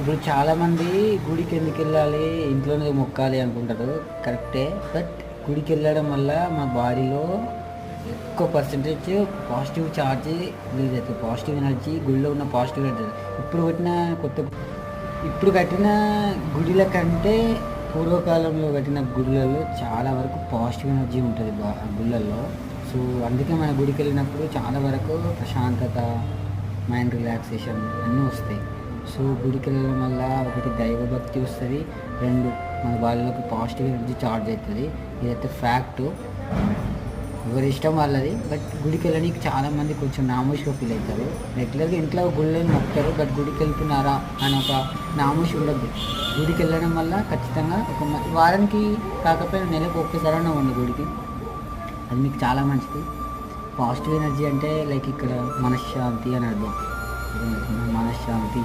ఇప్పుడు చాలామంది గుడికి ఎందుకు వెళ్ళాలి, ఇంట్లోనే మొక్కాలి అనుకుంటారు. కరెక్టే. బట్ గుడికి వెళ్ళడం వల్ల మన బాడీలో ఎక్కువ పర్సంటేజ్ పాజిటివ్ ఛార్జ్ రిలీజ్ అవుతుంది. పాజిటివ్ ఎనర్జీ, గుడిలో ఉన్న పాజిటివ్ ఎనర్జీ. ఇప్పుడు కట్టిన కొత్త ఇప్పుడు కట్టిన గుడిల కంటే పూర్వకాలంలో కట్టిన గుడులలో చాలా వరకు పాజిటివ్ ఎనర్జీ ఉంటుంది గుళ్ళల్లో. సో అందుకే మన గుడికి వెళ్ళినప్పుడు చాలా వరకు ప్రశాంతత, మైండ్ రిలాక్సేషన్ అన్నీ వస్తాయి. సో గుడికి వెళ్ళడం వల్ల ఒకటి దైవభక్తి వస్తుంది, రెండు మన బాడీలోకి పాజిటివ్ ఎనర్జీ చార్జ్ అవుతుంది. ఇదైతే ఫ్యాక్టు, ఎవరి ఇష్టం వాళ్ళది. బట్ గుడికి వెళ్ళడానికి చాలామంది కొంచెం నామోషిగా ఫీల్ అవుతారు. రెగ్యులర్గా ఇంట్లో గుళ్ళని మొక్కుతారు, బట్ గుడికి వెళ్తున్నారా అని ఒక నామోషి ఉండదు. గుడికి వెళ్ళడం వల్ల ఖచ్చితంగా ఒక వారానికి కాకపోయినా నెలకు ఒక్కసారైనా ఉండి గుడికి, అది మీకు చాలా మంచిది. పాజిటివ్ ఎనర్జీ అంటే లైక్ ఇక్కడ మనశ్శాంతి అని అర్థం. మనశ్శాంతి